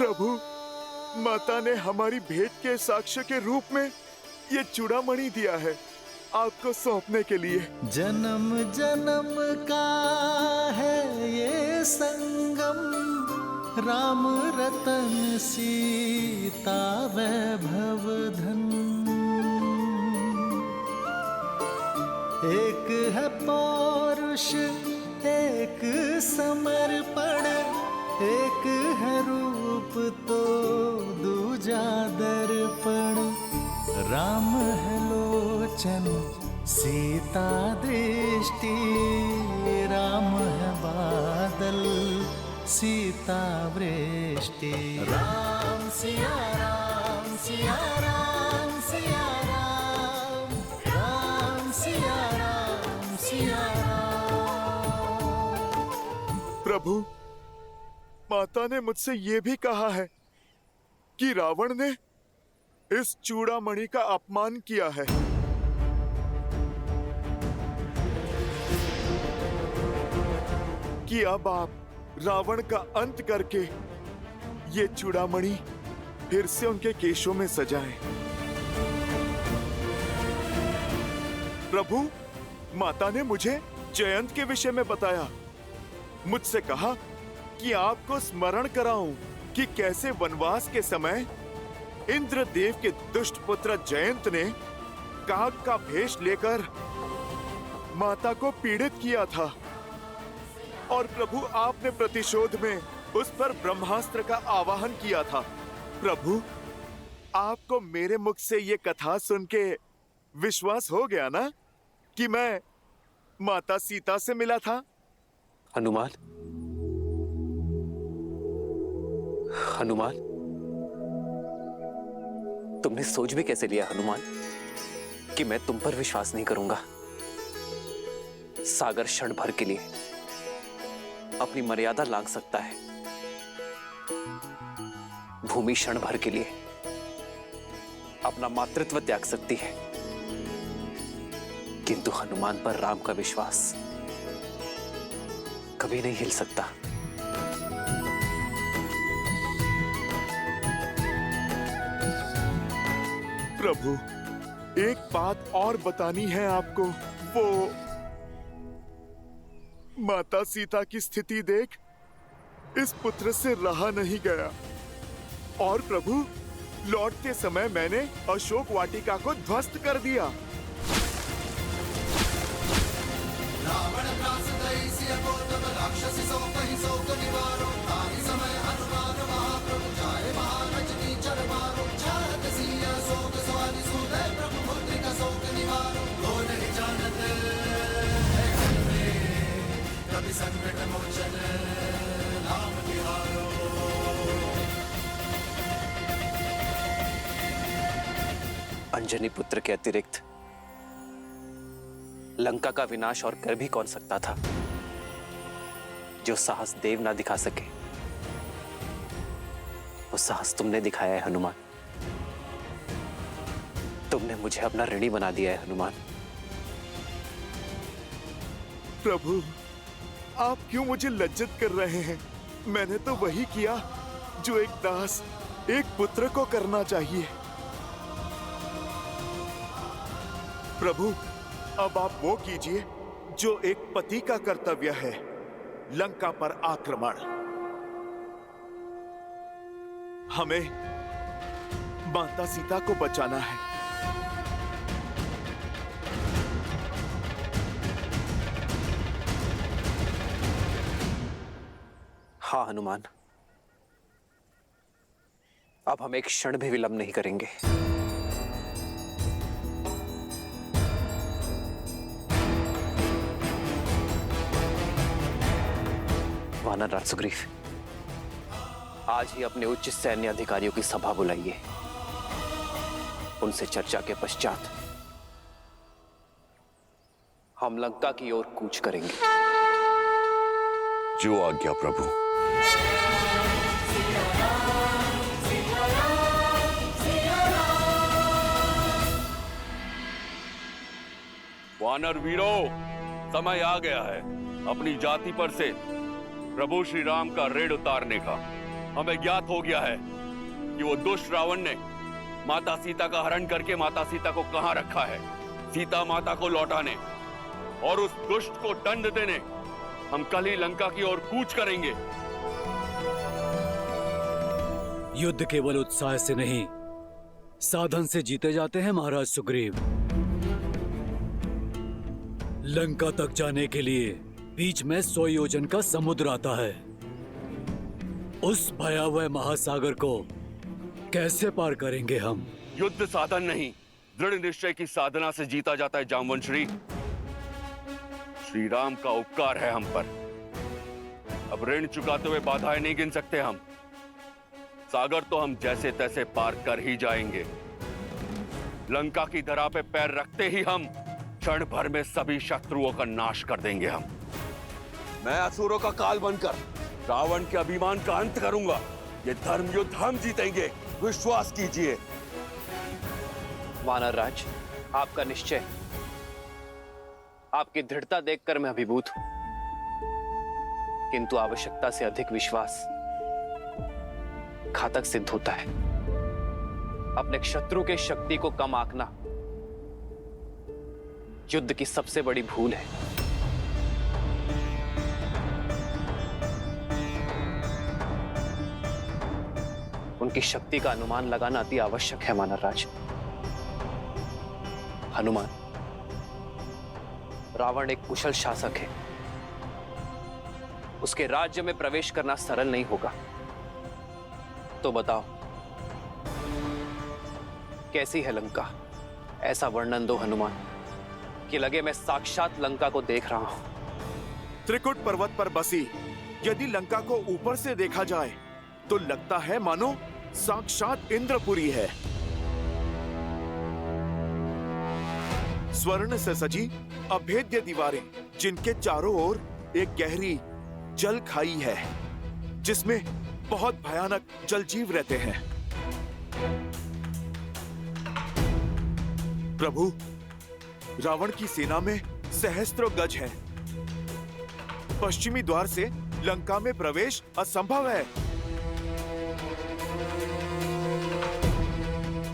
प्रभु, माता ने हमारी भेंट के साक्ष्य के रूप में ये चूड़ामणि दिया है आपको सौंपने के लिए। जन्म जन्म का है ये संगम, राम रतन सीता वैभव धन। एक है पौरुष एक समर्पण, एक है रूप तो दूजा दर्पण। राम है लोचन सीता दृष्टि, राम है बादल सीता वृष्टि। राम सिया राम सिया राम सिया राम, राम सिया राम सिया राम। प्रभु, माता ने मुझसे ये भी कहा है कि रावण ने इस चूड़ामणि का अपमान किया है। कि अब आप रावण का अंत करके ये चूड़ामणि फिर से उनके केशों में सजाएं। प्रभु, माता ने मुझे जयंत के विषय में बताया। मुझसे कहा कि आपको स्मरण कराऊं कि कैसे वनवास के समय इंद्रदेव के दुष्ट पुत्र जयंत ने काग का भेष लेकर माता को पीड़ित किया था, और प्रभु आपने प्रतिशोध में उस पर ब्रह्मास्त्र का आवाहन किया था। प्रभु, आपको मेरे मुख से ये कथा सुन के विश्वास हो गया ना कि मैं माता सीता से मिला था? हनुमान, हनुमान, तुमने सोच भी कैसे लिया हनुमान कि मैं तुम पर विश्वास नहीं करूंगा? सागर क्षण भर के लिए अपनी मर्यादा लांघ सकता है, भूमि क्षण भर के लिए अपना मातृत्व त्याग सकती है, किंतु हनुमान पर राम का विश्वास कभी नहीं हिल सकता। प्रभु, एक बात और बतानी है आपको। वो माता सीता की स्थिति देख इस पुत्र से रहा नहीं गया, और प्रभु, लौटते समय मैंने अशोक वाटिका को ध्वस्त कर दिया। अंजनी पुत्र के अतिरिक्त लंका का विनाश और कर भी कौन सकता था? जो साहस देव ना दिखा सके, वो साहस तुमने दिखाया है हनुमान। तुमने मुझे अपना ऋणी बना दिया है हनुमान। प्रभु, आप क्यों मुझे लज्जित कर रहे हैं? मैंने तो वही किया जो एक दास एक पुत्र को करना चाहिए। प्रभु, अब आप वो कीजिए जो एक पति का कर्तव्य है, लंका पर आक्रमण। हमें माता सीता को बचाना है। हाँ हनुमान, अब हम एक क्षण भी विलंब नहीं करेंगे। वानर राज सुग्रीव, आज ही अपने उच्च सैन्य अधिकारियों की सभा बुलाइए। उनसे चर्चा के पश्चात हम लंका की ओर कूच करेंगे। जो आज्ञा प्रभु। वानर वीरों, समय आ गया है अपनी जाति पर से प्रभु श्री राम का ऋण उतारने का। हमें ज्ञात हो गया है कि वो दुष्ट रावण ने माता सीता का हरण करके माता सीता को कहां रखा है। सीता माता को लौटाने और उस दुष्ट को दंड देने हम कल ही लंका की ओर कूच करेंगे। युद्ध केवल उत्साह से नहीं, साधन से जीते जाते हैं महाराज सुग्रीव। लंका तक जाने के लिए बीच में 100 योजन का समुद्र आता है। उस भयावह महासागर को कैसे पार करेंगे हम? युद्ध साधन नहीं, दृढ़ निश्चय की साधना से जीता जाता है जामवंशी। श्री राम का उपकार है हम पर। अब ऋण चुकाते हुए बाधाएं नहीं गिन सकते हम। सागर तो हम जैसे तैसे पार कर ही जाएंगे। लंका की धरा पे पैर रखते ही हम क्षण भर में सभी शत्रुओं का नाश कर देंगे हम। मैं असुरों का काल बनकर रावण के अभिमान का अंत करूंगा। ये धर्म युद्ध हम जीतेंगे, विश्वास कीजिए। वानर राज, आपका निश्चय, आपकी दृढ़ता देखकर मैं अभिभूत हूं, किंतु आवश्यकता से अधिक विश्वास घातक सिद्ध होता है। अपने शत्रु के शक्ति को कम आंकना युद्ध की सबसे बड़ी भूल है। उनकी शक्ति का अनुमान लगाना अति आवश्यक है वानर राज। हनुमान, रावण एक कुशल शासक है। उसके राज्य में प्रवेश करना सरल नहीं होगा। तो बताओ, कैसी है लंका? ऐसा वर्णन दो हनुमान कि लगे मैं साक्षात लंका को देख रहा हूं। त्रिकुट पर्वत पर बसी यदि लंका को ऊपर से देखा जाए तो लगता है मानो साक्षात इंद्रपुरी है। स्वर्ण से सजी अभेद्य दीवारें, जिनके चारों ओर एक गहरी जल खाई है जिसमें बहुत भयानक जलजीव रहते हैं। प्रभु, रावण की सेना में सहस्त्रों गज है। पश्चिमी द्वार से लंका में प्रवेश असंभव है,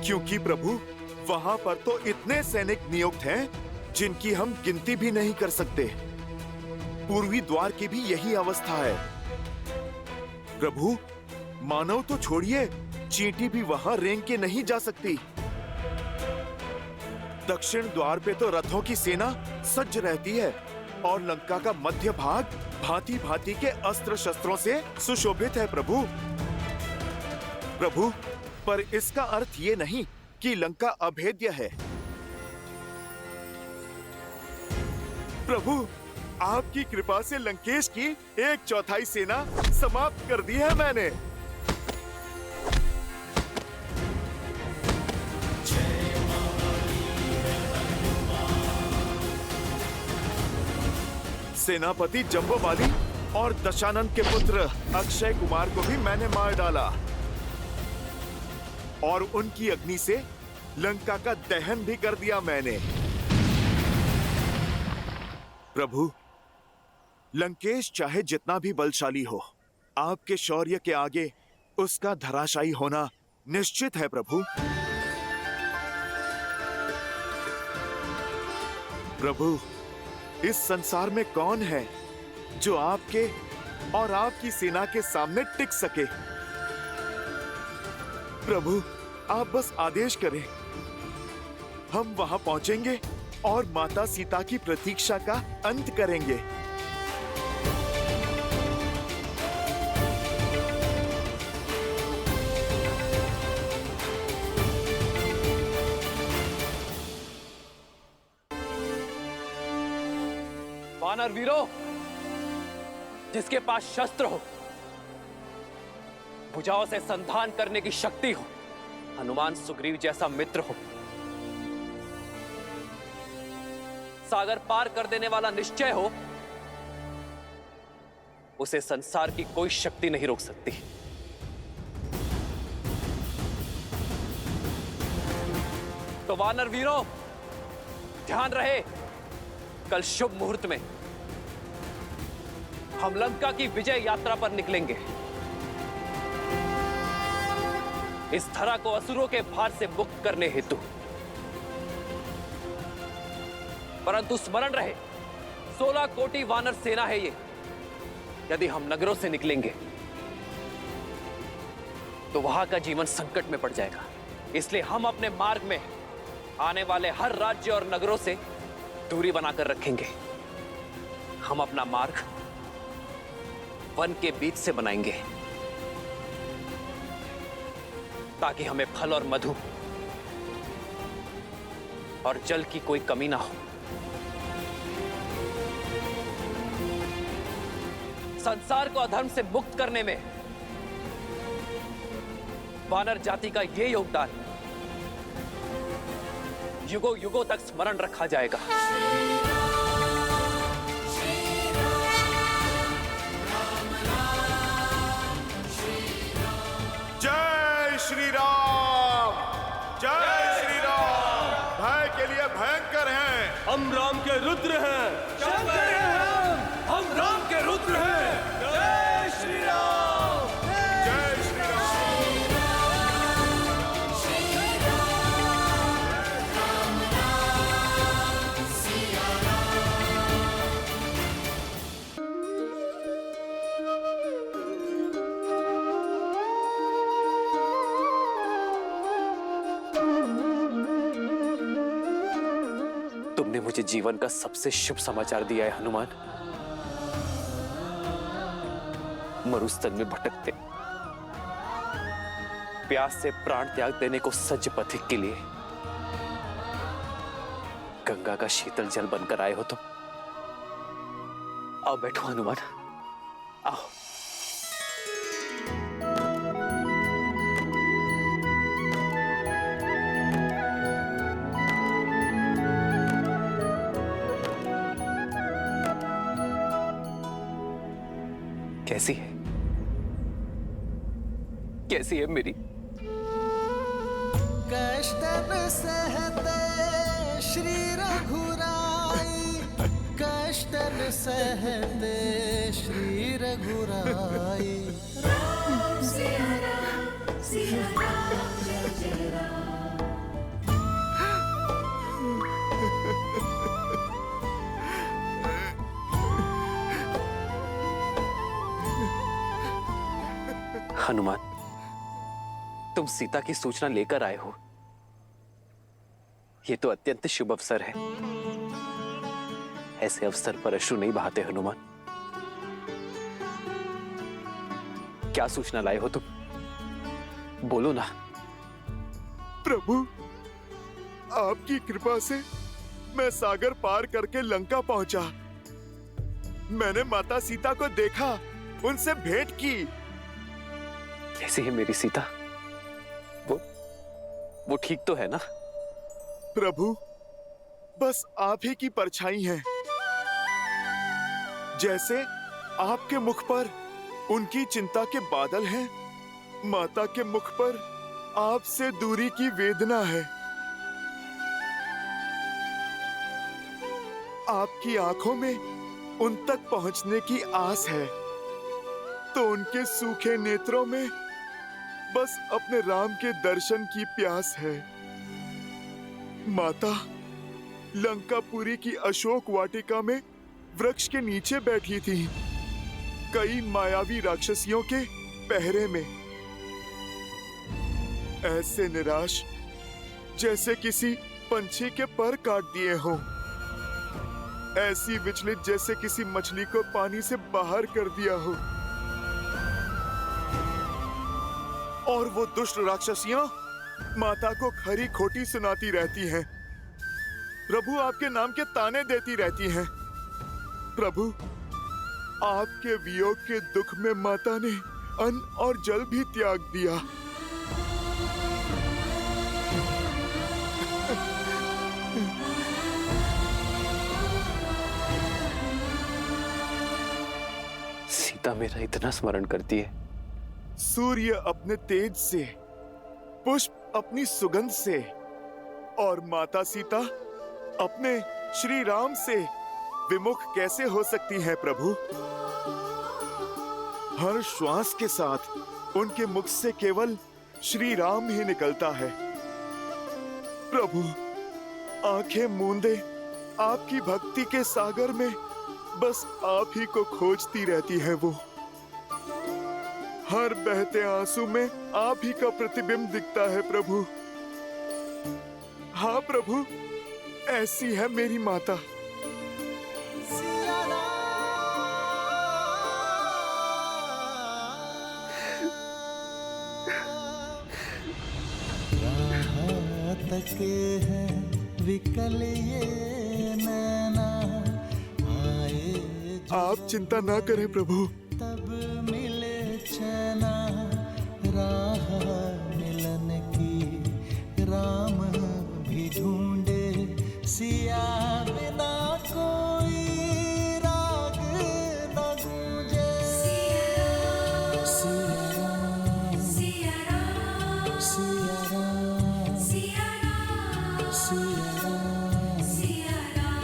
क्योंकि प्रभु वहां पर तो इतने सैनिक नियुक्त हैं जिनकी हम गिनती भी नहीं कर सकते। पूर्वी द्वार की भी यही अवस्था है। प्रभु, मानव तो छोड़िए, चींटी भी वहां रेंग के नहीं जा सकती। दक्षिण द्वार पे तो रथों की सेना सज्ज रहती है और लंका का मध्य भाग भांति भांति के अस्त्र शस्त्रों से सुशोभित है। प्रभु, पर इसका अर्थ ये नहीं कि लंका अभेद्य है। प्रभु, आपकी कृपा से लंकेश की 1/4 सेना समाप्त कर दी है मैंने। सेनापति जंबोबाली और दशानन के पुत्र अक्षय कुमार को भी मैंने मार डाला और उनकी अग्नि से लंका का दहन भी कर दिया मैंने। प्रभु, लंकेश चाहे जितना भी बलशाली हो, आपके शौर्य के आगे उसका धराशायी होना निश्चित है। प्रभु, इस संसार में कौन है जो आपके और आपकी सेना के सामने टिक सके? प्रभु, आप बस आदेश करें, हम वहां पहुंचेंगे और माता सीता की प्रतीक्षा का अंत करेंगे। वानर वीरों, जिसके पास शस्त्र हो, भुजाओं से संधान करने की शक्ति हो, हनुमान सुग्रीव जैसा मित्र हो, सागर पार कर देने वाला निश्चय हो, उसे संसार की कोई शक्ति नहीं रोक सकती। तो वानर वीरों, ध्यान रहे, कल शुभ मुहूर्त में हम लंका की विजय यात्रा पर निकलेंगे। इस धरा को असुरों के भार से मुक्त करने हेतु। परंतु स्मरण रहे, 16 कोटि वानर सेना है ये। यदि हम नगरों से निकलेंगे तो वहां का जीवन संकट में पड़ जाएगा। इसलिए हम अपने मार्ग में आने वाले हर राज्य और नगरों से दूरी बनाकर रखेंगे। हम अपना मार्ग वन के बीच से बनाएंगे ताकि हमें फल और मधु और जल की कोई कमी ना हो। संसार को अधर्म से मुक्त करने में वानर जाति का यह योगदान युगों युगों तक स्मरण रखा जाएगा। जय श्री राम, जय श्री राम। भय के लिए भयंकर हैं। हम राम के रुद्र हैं। शंकर हैं हम राम के रुद्र हैं। जय श्री राम, जय श्री राम। तुमने मुझे जीवन का सबसे शुभ समाचार दिया है हनुमान। मरुस्थल में भटकते, प्यास से प्राण त्याग देने को सज्ज पथिक के लिए गंगा का शीतल जल बनकर आए हो तुम। आओ बैठो हनुमान, आओ। कैसी है, कैसी है मेरी? कष्टन सहते श्री रघुराई, कष्टन सहते श्री रघुराई। राम सिया राम, सिया राम, जय जय राम। हनुमान, तुम सीता की सूचना लेकर आए हो, यह तो अत्यंत शुभ अवसर है। ऐसे अवसर पर अश्रु नहीं बहाते हनुमान। क्या सूचना लाए हो तुम? बोलो ना। प्रभु, आपकी कृपा से मैं सागर पार करके लंका पहुंचा। मैंने माता सीता को देखा, उनसे भेंट की। कैसी है मेरी सीता? वो ठीक तो है ना? प्रभु, बस आप ही की परछाई है। जैसे आपके मुख पर उनकी चिंता के बादल हैं, माता के मुख पर आपसे दूरी की वेदना है। आपकी आंखों में उन तक पहुंचने की आस है, तो उनके सूखे नेत्रों में बस अपने राम के दर्शन की प्यास है। माता लंकापुरी की अशोक वाटिका में वृक्ष के नीचे बैठी थी, कई मायावी राक्षसियों के पहरे में। ऐसे निराश जैसे किसी पंछी के पर काट दिए हों, ऐसी विचलित जैसे किसी मछली को पानी से बाहर कर दिया हो। और वो दुष्ट राक्षसियां माता को खरी खोटी सुनाती रहती हैं, प्रभु आपके नाम के ताने देती रहती हैं। प्रभु, आपके वियोग के दुख में माता ने अन्न और जल भी त्याग दिया। सीता मेरा इतना स्मरण करती है। सूर्य अपने तेज से, पुष्प अपनी सुगंध से, और माता सीता अपने श्री राम से विमुख कैसे हो सकती हैं प्रभु? हर श्वास के साथ उनके मुख से केवल श्री राम ही निकलता है। प्रभु, आंखें मूंदे आपकी भक्ति के सागर में बस आप ही को खोजती रहती है वो। हर बहते आंसू में आप ही का प्रतिबिंब दिखता है प्रभु। हाँ प्रभु, ऐसी है मेरी माता। तके हैं विकल ये नैना, आए आप चिंता ना करें प्रभु। तब मिले चैना, राह मिलन की राम भी ढूंढे, सिया बिना कोई राग न गूंजे। सिया राम, सिया राम, सिया राम, सिया राम, सिया राम, सिया राम।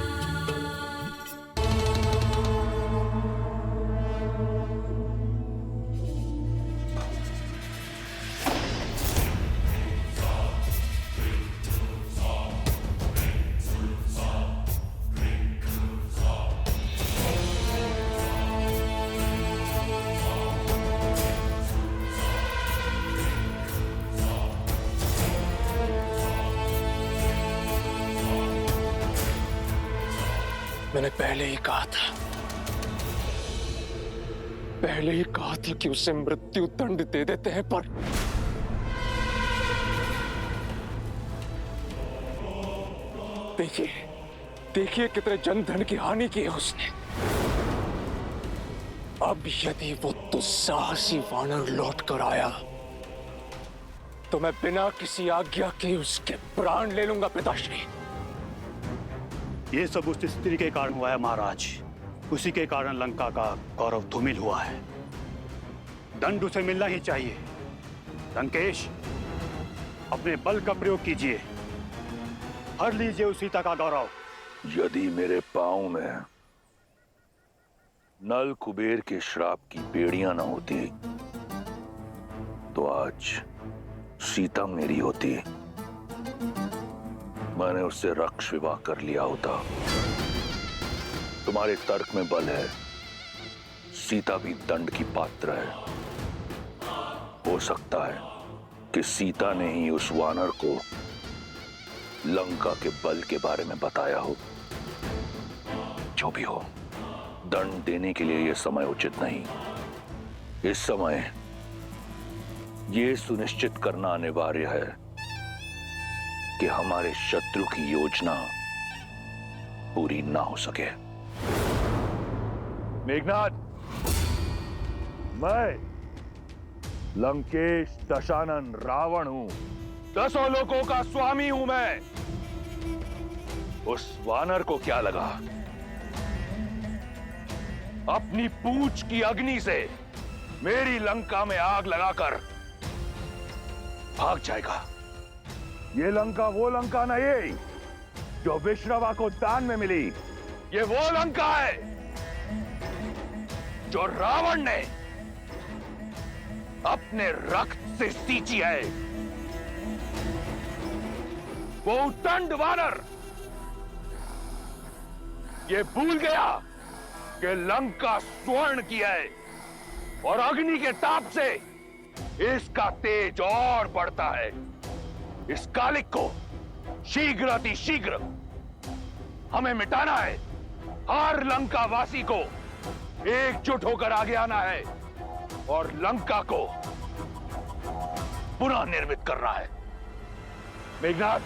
मैंने पहले ही कहा था कि उसे मृत्यु दंड दे देते हैं, पर देखिए कितने जनधन की हानि की है उसने। अब यदि वो दुस्साहसी वानर लौट कर आया तो मैं बिना किसी आज्ञा के उसके प्राण ले लूंगा पिताश्री। ये सब उस स्त्री के कारण हुआ है महाराज। उसी के कारण लंका का गौरव धूमिल हुआ है। दंड उसे मिलना ही चाहिए। लंकेश, अपने बल का प्रयोग कीजिए, हर लीजिए उस सीता का गौरव। यदि मेरे पांव में नल कुबेर के श्राप की बेड़ियां न होती तो आज सीता मेरी होती। मैंने उससे रक्ष विवाह कर लिया होता। तुम्हारे तर्क में बल है, सीता भी दंड की पात्र है। हो सकता है कि सीता ने ही उस वानर को लंका के बल के बारे में बताया हो। जो भी हो, दंड देने के लिए यह समय उचित नहीं। इस समय यह सुनिश्चित करना अनिवार्य है कि हमारे शत्रु की योजना पूरी ना हो सके। मेघनाथ, मैं लंकेश दशानन रावण हूं। 10 लोकों का स्वामी हूं मैं। उस वानर को क्या लगा अपनी पूंछ की अग्नि से मेरी लंका में आग लगाकर भाग जाएगा। ये लंका वो लंका नहीं जो विश्रवा को दान में मिली। ये वो लंका है जो रावण ने अपने रक्त से सींची है। वो उद्दंड वानर ये भूल गया कि लंका स्वर्ण की है और अग्नि के ताप से इसका तेज और बढ़ता है। इस कालिक को शीघ्र अति शीघ्र हमें मिटाना है। हर लंका वासी को एकजुट होकर आगे आना है और लंका को पुनः निर्मित करना है। मेघनाथ,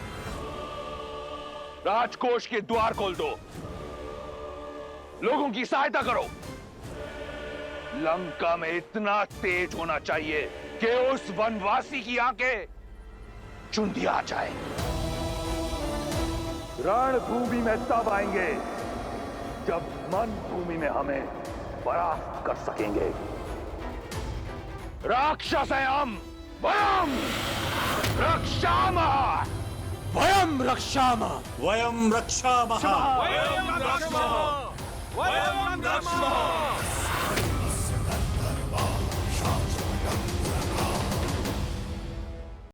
राजकोष के द्वार खोल दो, लोगों की सहायता करो। लंका में इतना तेज होना चाहिए कि उस वनवासी की आंखें चुंधिया जाए। रणभूमि में तब आएंगे जब मन भूमि में हमें परास्त कर सकेंगे। राक्षस हैं हम, वयम रक्षामः, वयम रक्षामः, वयम रक्षामः, वयम रक्षामः, वयम रक्षामः।